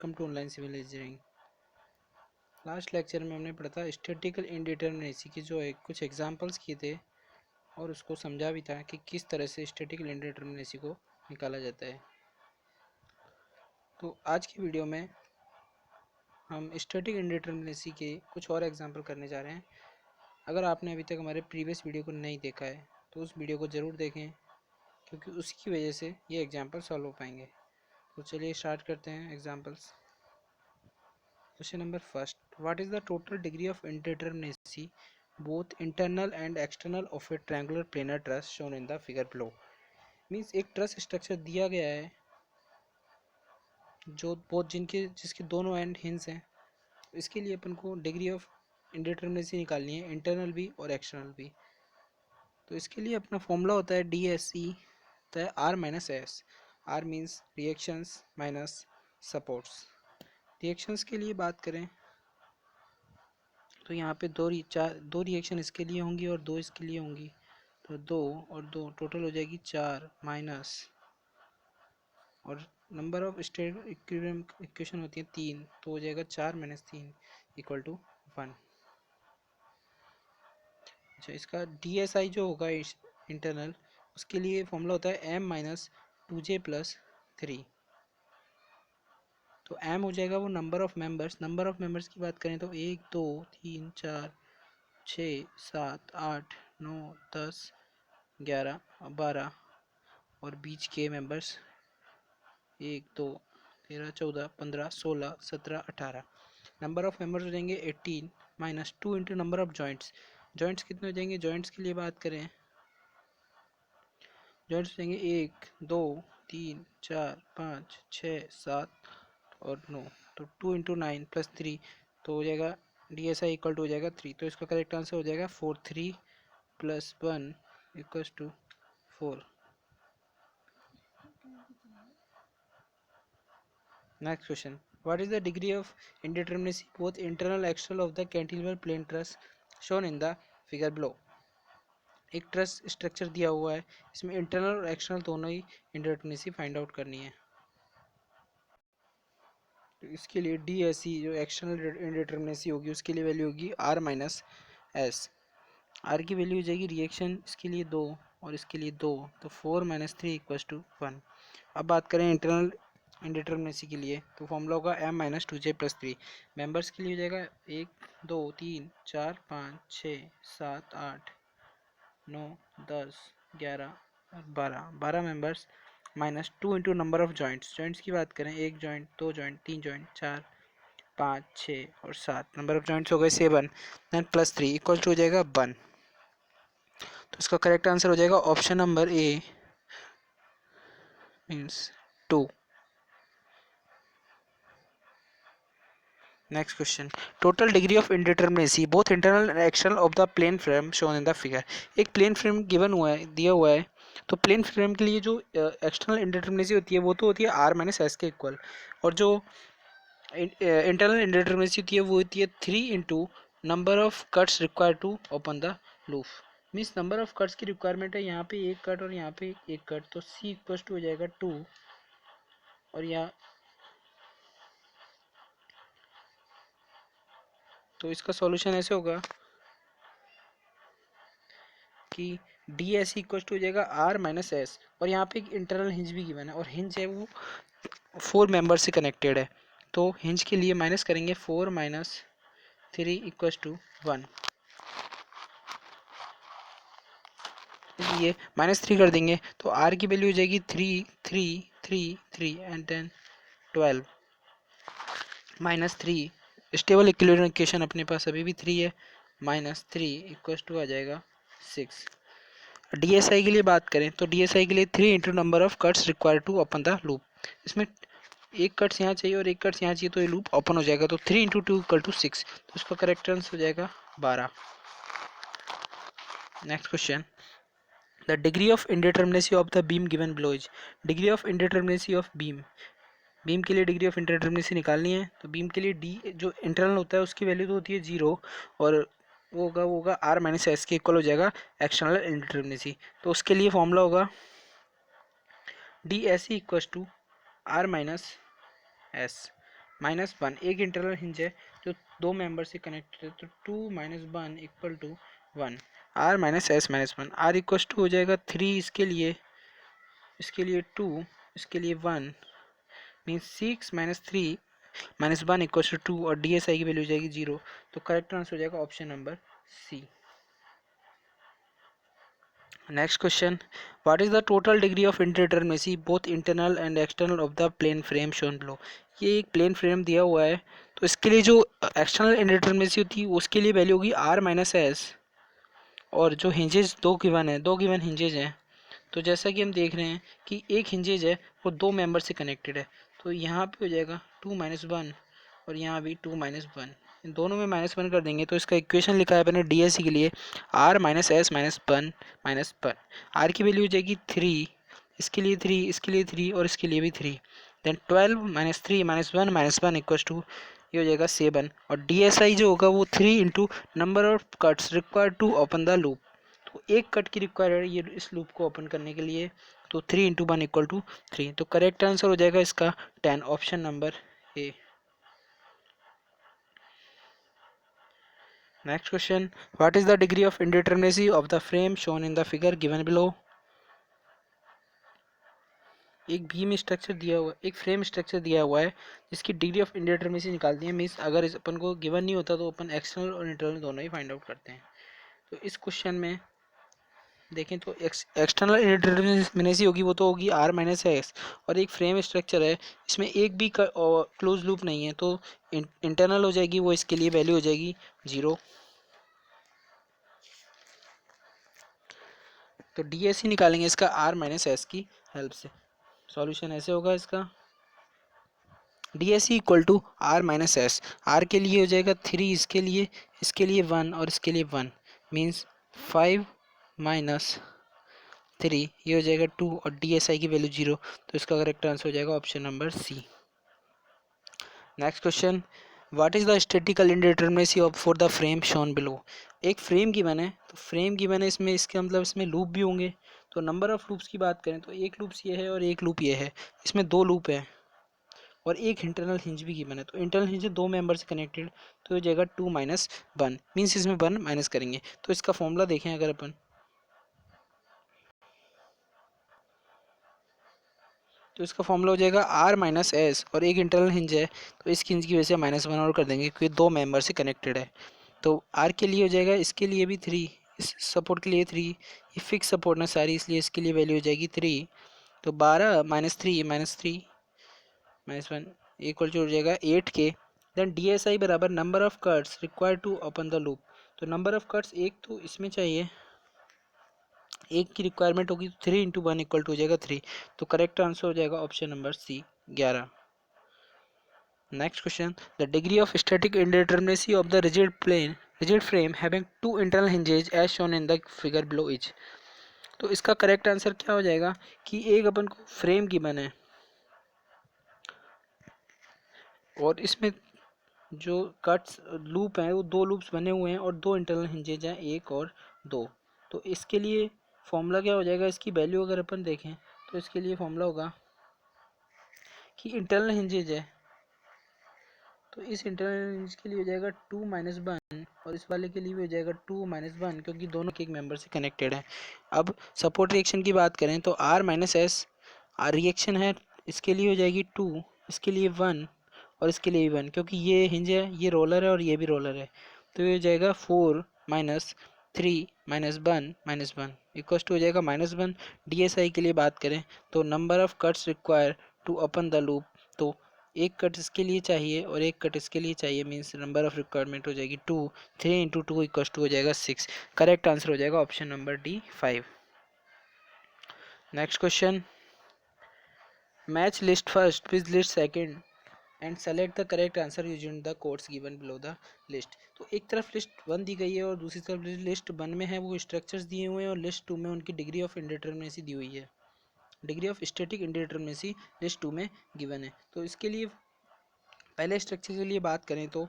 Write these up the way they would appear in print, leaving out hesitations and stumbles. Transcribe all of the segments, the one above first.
Welcome to online civil engineering. Last lecture में हमने पढ़ा था स्टैटिकल इनडिटरमिनेसी की जो कुछ एग्जांपल्स किए थे और उसको समझा भी था कि किस तरह से स्टैटिकल इनडिटरमिनेसी को निकाला जाता है। तो आज की वीडियो में हम स्टैटिक इनडिटरमिनेसी के कुछ और एग्जांपल करने जा रहे हैं। अगर आपने अभी तक हमारे प्रीवियस वीडियो को नहीं देखा है तो उस वीडियो को ज़रूर देखें, क्योंकि उसी की वजह से ये एग्जाम्पल सॉल्व हो पाएंगे। तो चलिए स्टार्ट करते हैं examples. Question number first. What is the total degree of indeterminacy, both internal and external, of a triangular planar truss shown in the figure below? Means एक ट्रस स्ट्रक्चर दिया गया है जो जिसके दोनों एंड हिंज हैं। इसके लिए अपन को डिग्री ऑफ इंडिटरमिनेसी निकालनी है, इंटरनल भी और एक्सटर्नल भी। तो इसके लिए अपना फॉर्मूला होता है DSE, होता है R minus S. R means reactions minus supports. Reactions के लिए बात करें तो यहाँ पे दो रिएक्शन इसके लिए होंगी और दो इसके लिए होंगी। तो 2 और 2 टोटल हो जाएगी 4 माइनस, और number of state equilibrium equation होती है 3, तो हो जाएगा 4 माइनस 3 इक्वल टू 1। अच्छा, इसका DSI जो होगा इंटरनल, उसके लिए फॉर्मूला होता है M माइनस 2J प्लस 3। तो M हो जाएगा वो नंबर ऑफ मेंबर्स की बात करें तो 1 2 3 4 6 7 8 9 10 11 12, और बीच के मेंबर्स 1 2 13 14 15 16 17 18। नंबर ऑफ मेंबर्स हो जाएंगे 18 minus 2 into number of joints कितने हो जाएंगे। जॉइंट्स के लिए बात करें, जॉइंट्स हो जाएंगे 1 2 3 4 5 6 7 और 9। तो 2 इंटू 9 प्लस 3, तो हो जाएगा DSI इक्वल टू हो जाएगा 3। तो इसका करेक्ट आंसर हो जाएगा 4 3 plus 1 equals to 4। Next question. What is the degree of indeterminacy, both internal and external, of the cantilever plane truss shown in the figure below? एक ट्रस स्ट्रक्चर दिया हुआ है, इसमें इंटरनल और एक्सटर्नल दोनों ही indeterminacy find out करनी है। तो इसके लिए DSE जो एक्सटर्नल इंडिटरमिनेसी होगी उसके लिए वैल्यू होगी R माइनस एस। R की वैल्यू हो जाएगी रिएक्शन इसके लिए 2 और इसके लिए 2, तो 4 माइनस 3 इक्वल्स टू 1। अब बात करें इंटरनल इंडिटरमिनेसी के लिए, तो फॉर्मूला होगा M minus 2J plus 3। Members के लिए हो जाएगा 1 2 3 4 5 6 7 8 9 10 11 और 12 members minus 2 into number of joints की बात करें, 1 जॉइंट 2 जॉइंट 3 जॉइंट 4 5 6 और 7, नंबर ऑफ जॉइंट्स हो गए 7, देन प्लस 3 इक्वल टू हो जाएगा 1। तो इसका करेक्ट आंसर हो जाएगा option number A means 2। Next question. Total degree of indeterminacy both internal and external of the plane frame shown in the figure. एक plane frame given हुआ है, दिया हुआ है, तो प्लेन फ्रेम के लिए जो एक्सटर्नल इंडिटरमिनेसी होती है वो तो होती है R माइनस एस के इक्वल, और जो इंटरनल इंडिटरमिनेसी होती है वो होती है 3 into number of cuts required to open the loop. Means number of cuts की रिक्वायरमेंट है यहाँ पे एक कट और यहाँ पे एक कट, तो C इक्वल टू हो जाएगा 2, और यहाँ तो इसका सॉल्यूशन ऐसे होगा कि DSE इक्वल टू हो जाएगा R माइनस एस, और यहाँ पे एक इंटरनल हिंज भी गिवन है, और हिंज है वो 4 मेंबर से कनेक्टेड है। तो हिंज के लिए माइनस करेंगे 4 माइनस 3 इक्वल टू 1, इसलिए -3 कर देंगे तो R की वैल्यू हो जाएगी 3 3 3 3 and then 12 -3। Stable equilibrium equation अपने पास अभी भी 3 है, -3 इक्वल टू आ जाएगा 6। DSI के लिए बात करें तो DSI के लिए 3 into number of cuts required to open the loop. इसमें एक कट्स यहाँ चाहिए और एक कट्स यहाँ चाहिए, तो ये लूप ओपन हो जाएगा। तो 3 इंटू 2 इक्वल टू 6, तो इसका करेक्ट आंसर हो जाएगा 12। Next question. The degree of indeterminacy of the beam given below is. Degree of indeterminacy of beam के लिए डिग्री ऑफ इंडिटरमिनेसी निकालनी है, तो बीम के लिए डी जो इंटरनल होता है उसकी वैल्यू तो होती है 0, और वो होगा R माइनस एस के इक्वल हो जाएगा एक्सटर्नल इंडिटरमिनेसी। तो उसके लिए फॉर्मूला होगा DSE equal to R minus S. -1 एक इंटरनल हिंज है जो दो मेंबर से कनेक्टेड है, तो 2 - 1 equal to 1। r - s - 1 r equal to हो जाएगा 3 इसके लिए 2 इसके लिए 1, मीन्स 6 - 3 - 1 इक्वल टू 2 और DSI की वैल्यू हो जाएगी 0। तो करेक्ट आंसर हो जाएगा option number C. Next question, what is the total degree of indeterminacy both internal and external of the plane frame shown below. ये एक प्लेन फ्रेम दिया हुआ है, तो इसके लिए जो एक्सटर्नल इंडिटरमिनेसी होती है उसके लिए वैल्यू होगी r - s, और जो हिंजेस दो गिवन है, दो गिवन हिंजेज हैं, तो जैसा कि हम देख रहे हैं कि एक हिंजेज है वो दो मेंबर से कनेक्टेड है, तो यहाँ पे हो जाएगा 2 - 1 और यहाँ भी 2 - 1, इन दोनों में -1 कर देंगे तो इसका इक्वेशन लिखा है मैंने DSC के लिए r - s - 1 -1, r की वैल्यू हो जाएगी 3, इसके लिए 3, इसके लिए 3 और इसके लिए भी 3, देन 12 - 3 - 1 - 1 इक्वल टू ये हो जाएगा 7, और DSI जो होगा वो 3 into number of cuts required to open the loop. तो एक कट की रिक्वायर्ड है ये इस लूप को ओपन करने के लिए, तो 3 इंटू 1 इक्वल टू 3, तो करेक्ट आंसर हो जाएगा इसका 10, option number A. Next question, what is the degree of indeterminacy of the frame shown in the figure given below. एक बीम स्ट्रक्चर दिया हुआ, एक फ्रेम स्ट्रक्चर दिया हुआ है जिसकी डिग्री ऑफ इंडिटरमिनेसी निकालती है, मीन्स अगर इस अपन को गिवन नहीं होता तो अपन एक्सटर्नल और इंटरनल दोनों ही फाइंड आउट करते हैं। तो इस क्वेश्चन में देखें तो एक्सटर्नल इंडिटरमिनेसी होगी वो तो होगी r - s, और एक फ्रेम स्ट्रक्चर है इसमें एक भी क्लोज लूप नहीं है, तो इंटरनल हो जाएगी वो, इसके लिए वैल्यू हो जाएगी 0। तो DSC निकालेंगे इसका r - s की हेल्प से। सॉल्यूशन ऐसे होगा इसका, DSC equal to r - s, r के लिए हो जाएगा 3, इसके लिए 1 और इसके लिए 1, मीन्स 5 - 3 ये हो जाएगा 2 और DSI की वैल्यू 0, तो इसका करेक्ट आंसर हो जाएगा option number C. Next question, what is the statical indeterminacy of for the frame shown below. एक फ्रेम गिवन है, तो फ्रेम गिवन है इसमें, इसका मतलब इसमें लूप भी होंगे, तो नंबर ऑफ लूप्स की बात करें तो एक लूप्स ये है और एक लूप ये है, इसमें दो लूप है और एक इंटरनल हिंज भी गिवन है, तो इंटरनल हिंज दो मेंबर से कनेक्टेड, तो ये जाएगा 2 - 1, मीन्स इसमें 1 माइनस करेंगे, तो इसका फॉर्मूला देखें अगर अपन, तो इसका फॉर्मूला हो जाएगा r - s, और एक इंटरनल हिंज है तो इस हिंज की वजह से -1 और कर देंगे क्योंकि दो मेंबर से कनेक्टेड है, तो r के लिए हो जाएगा, इसके लिए भी 3, इस सपोर्ट के लिए 3, ये फिक्स सपोर्ट ना सारी, इसलिए इसके लिए वैल्यू हो जाएगी 3, तो 12 - 3 - 3 -1 इक्वल टू हो जाएगा 8 के। देन DSI बराबर number of cuts required to open the loop, तो नंबर ऑफ कट्स एक तो इसमें चाहिए, एक की रिक्वायरमेंट होगी, 3 इंटू 1 इक्वल टू हो जाएगा 3, तो करेक्ट आंसर हो जाएगा option number C 11। Next question, the degree of static indeterminacy of the rigid frame having two internal hinges as shown in the figure below is. तो इसका correct answer क्या हो जाएगा कि एक अपन को फ्रेम गिवन है और इसमें जो कट्स लूप हैं वो दो लूप्स बने हुए हैं और दो इंटरनल हिंजेज हैं, एक और दो, तो इसके लिए फॉर्मूला क्या हो जाएगा, इसकी वैल्यू अगर अपन देखें तो इसके लिए फॉर्मूला होगा कि इंटरनल हिंजेज है, तो इस इंटरनल हिंज के लिए हो जाएगा 2 - 1 और इस वाले के लिए भी हो जाएगा 2 - 1, क्योंकि दोनों एक मेंबर से कनेक्टेड है। अब सपोर्ट रिएक्शन की बात करें तो r - s रिएक्शन है, इसके लिए हो जाएगी 2, इसके लिए 1 और इसके लिए भी 1, क्योंकि ये हिंज है, ये रोलर है और ये भी रोलर है, तो ये हो जाएगा 4 - 3 - 1 - 1 इक्वस टू हो जाएगा -1। DSI के लिए बात करें तो number of cuts require to open the loop, तो एक कट इसके लिए चाहिए और एक कट इसके लिए चाहिए, मीन्स नंबर ऑफ रिक्वायरमेंट हो जाएगी 2, 3 इंटू 2 इक्वस टू हो जाएगा 6, करेक्ट आंसर हो जाएगा option number D 5। Next question, match list first with list second and select the correct answer using the codes given below the list. तो एक तरफ list 1 दी गई है और दूसरी तरफ लिस्ट 1 में है वो स्ट्रक्चर्स दिए हुए हैं और लिस्ट 2 में उनकी डिग्री ऑफ इंडिटरमिनेसी दी हुई है, degree of static indeterminacy list 2 में गिवन है। तो इसके लिए पहले स्ट्रक्चर के लिए बात करें तो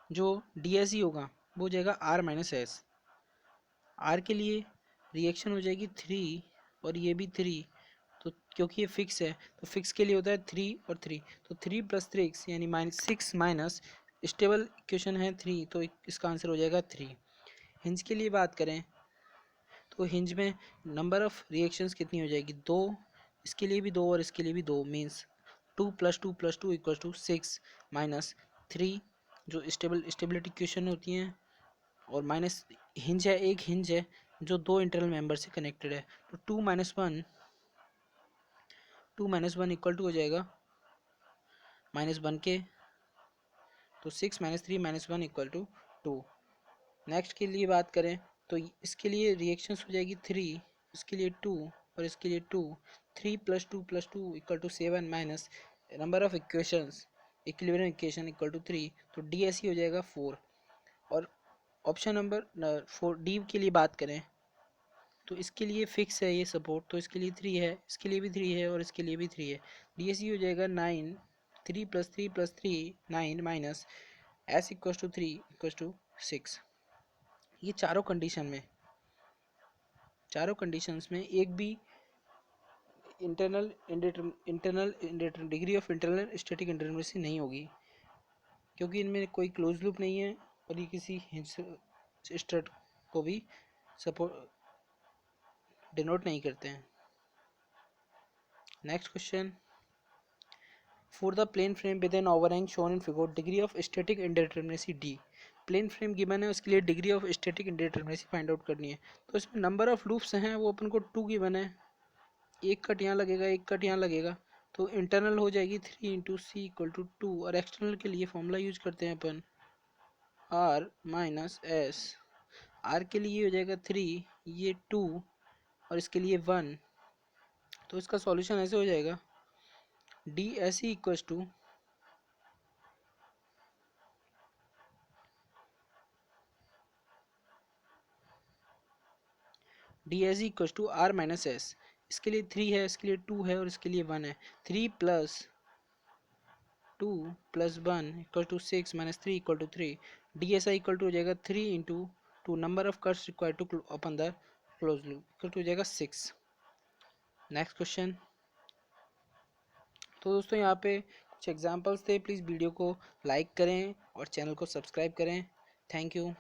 जो DSE होगा वो हो जाएगा r - s, r के लिए रिएक्शन हो जाएगी 3 और ये भी 3, तो क्योंकि ये फिक्स है तो फिक्स के लिए होता है 3 और 3, तो 3 + 3 यानी -6 माइनस स्टेबल इक्वेशन है 3, तो इसका आंसर हो जाएगा 3। हिंज के लिए बात करें तो हिंज में नंबर ऑफ रिएक्शंस कितनी हो जाएगी, 2, इसके लिए भी 2 और इसके लिए भी 2, मीन्स 2 + 2 + 2 = 6 माइनस 3 जो स्टेबिलिटी इक्वेशन होती हैं, और माइनस हिंज है, एक हिंज है जो 2 इंटरनल मेंबर से कनेक्टेड है, तो 2 - 1 = हो जाएगा -1 के, तो 6 - 3 - 1 = 2। नेक्स्ट के लिए बात करें तो इसके लिए रिएक्शंस हो जाएगी 3, इसके लिए 2 और इसके लिए 2, 3 + 2 + 2 = 7 minus number of equations equilibrium equation = 3, तो डी ऐसी हो जाएगा 4। और ऑप्शन नंबर 4 डी के लिए बात करें तो इसके लिए फिक्स है ये सपोर्ट, तो इसके लिए 3 है, इसके लिए भी 3 है और इसके लिए भी 3 है, डी ऐसी हो जाएगा 9, 3 + 3 + 3 9 माइनस एस = 3 = 6। ये चारों कंडीशंस में एक भी degree of internal static indeterminacy नहीं होगी, क्योंकि इनमें कोई क्लोज लूप नहीं है और ये किसी स्टेट को भी सपोर्ट डिनोट नहीं करते हैं। Next question, for the plane frame with an overhang shown in figure degree of static indeterminacy D. Plane frame given है, उसके लिए degree of static indeterminacy find out करनी है, तो इसमें नंबर ऑफ लूप्स हैं वो अपन को 2 गिवन है, एक कट यहाँ लगेगा, एक कट यहाँ लगेगा, तो इंटरनल हो जाएगी 3 × c = 2, और एक्सटर्नल के लिए फॉर्मूला यूज करते हैं अपन r - s। r के लिए हो जाएगा 3, ये 2 और इसके लिए 1, तो इसका सॉल्यूशन ऐसे हो जाएगा डी ऐसी इक्वल्स टू r - s। इसके लिए 3 है, इसके लिए 2 है और इसके लिए 1 है, 3 + 2 + 1 = 6 - 3 = 3, डी ऐसा इक्वल टू हो जाएगा 3 × 2 number of cuts required to open the close loop equal to हो जाएगा 6। नेक्स्ट क्वेश्चन, तो दोस्तों यहाँ पे कुछ एग्जांपल्स थे, प्लीज़ वीडियो को लाइक करें और चैनल को सब्सक्राइब करें। Thank you.